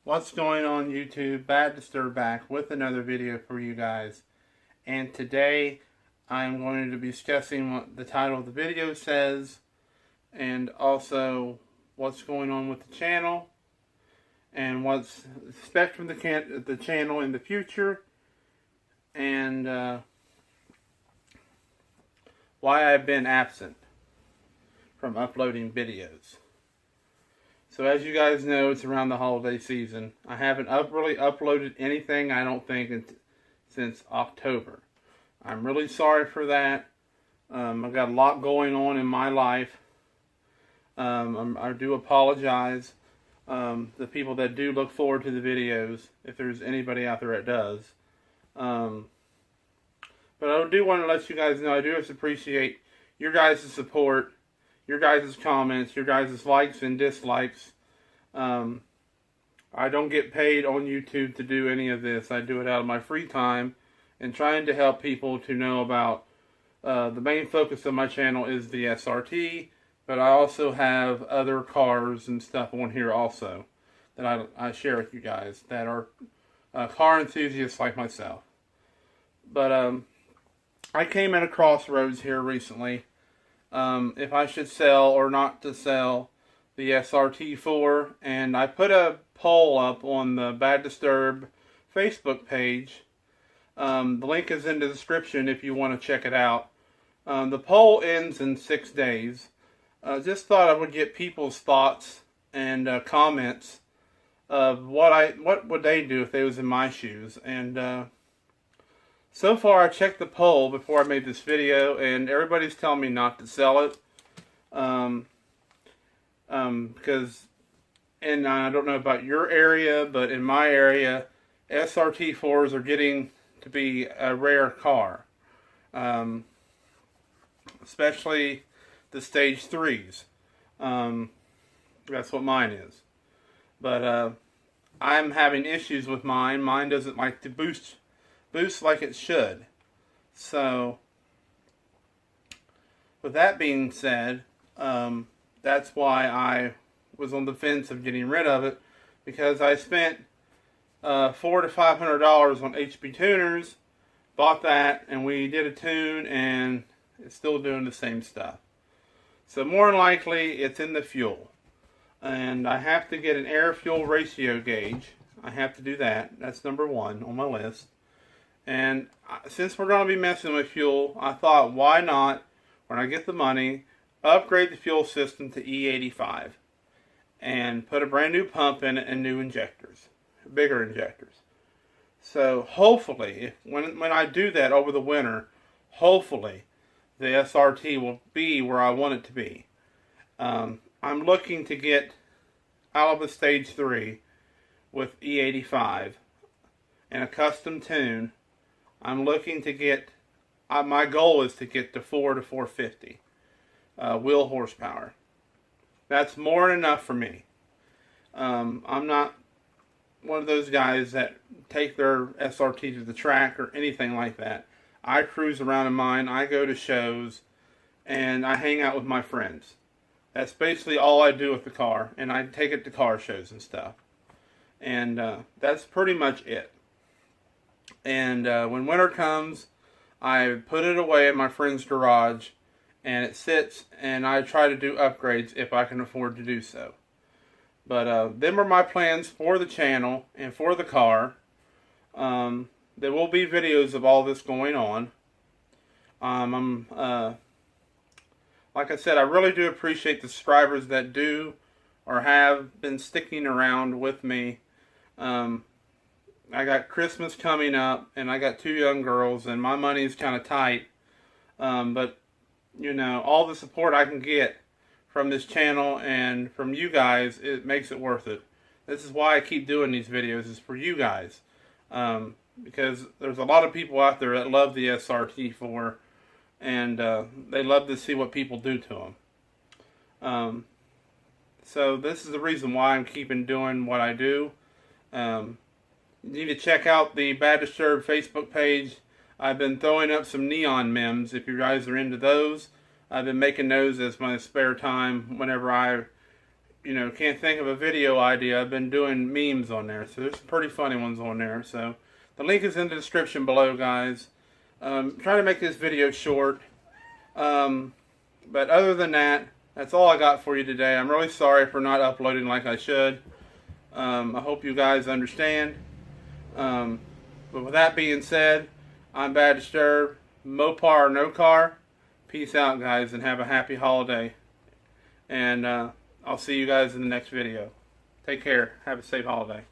What's going on YouTube? Bad Disturb back with another video for you guys. And today I'm going to be discussing what the title of the video says and also what's going on with the channel and what's expected from the channel in the future and why I've been absent from uploading videos. So as you guys know, it's around the holiday season. I haven't really uploaded anything, I don't think, since October. I'm really sorry for that. I've got a lot going on in my life. I do apologize. The people that do look forward to the videos, if there's anybody out there that does. But I do want to let you guys know, I do appreciate your guys' support, your guys' comments, your guys' likes and dislikes. I don't get paid on YouTube to do any of this. I do it out of my free time and trying to help people to know about the main focus of my channel is the SRT, but I also have other cars and stuff on here also that I share with you guys that are car enthusiasts like myself. But I came at a crossroads here recently. If I should sell or not to sell the SRT4, and I put a poll up on the Bad Disturb Facebook page. The link is in the description if you want to check it out. The poll ends in 6 days. Just thought I would get people's thoughts and comments of what would they do if they was in my shoes. And so far I checked the poll before I made this video, and everybody's telling me not to sell it. Because, and I don't know about your area, but in my area, SRT4s are getting to be a rare car. Especially the stage 3s. That's what mine is. But I'm having issues with mine. Mine doesn't like to boost like it should. So, with that being said, that's why I was on the fence of getting rid of it, because I spent $400 to $500 on HB tuners, bought that, and we did a tune, and it's still doing the same stuff. So more than likely, it's in the fuel. And I have to get an air-fuel ratio gauge. I have to do that. That's number one on my list. And since we're going to be messing with fuel, I thought, why not, when I get the money, upgrade the fuel system to E85 and put a brand new pump in it and new injectors, bigger injectors. So hopefully, when I do that over the winter, hopefully the SRT will be where I want it to be. I'm looking to get out of the stage 3 with E85 and a custom tune. I'm looking to get, my goal is to get to 4 to 450. Wheel horsepower. That's more than enough for me. I'm not one of those guys that take their SRT to the track or anything like that. I cruise around in mine, I go to shows, and I hang out with my friends. That's basically all I do with the car, and I take it to car shows and stuff. And that's pretty much it. And when winter comes, I put it away in my friend's garage, and it sits, and I try to do upgrades if I can afford to do so. But them are my plans for the channel and for the car. There will be videos of all this going on. Like I said, I really do appreciate the subscribers that do or have been sticking around with me. I got Christmas coming up, and I got 2 young girls, and my money is kind of tight. But you know, all the support I can get from this channel and from you guys, it makes it worth it. This is why I keep doing these videos, is for you guys. Because there's a lot of people out there that love the SRT4, and they love to see what people do to them. So this is the reason why I'm keeping doing what I do. You need to check out the Bad Disturb Facebook page. I've been throwing up some neon memes if you guys are into those. I've been making those as my spare time whenever I can't think of a video idea, I've been doing memes on there. So there's some pretty funny ones on there. So the link is in the description below, guys. Trying to make this video short. But other than that, that's all I got for you today. I'm really sorry for not uploading like I should. I hope you guys understand. But with that being said, I'm Bad Disturb. Mopar or no car. Peace out, guys, and have a happy holiday. And I'll see you guys in the next video. Take care. Have a safe holiday.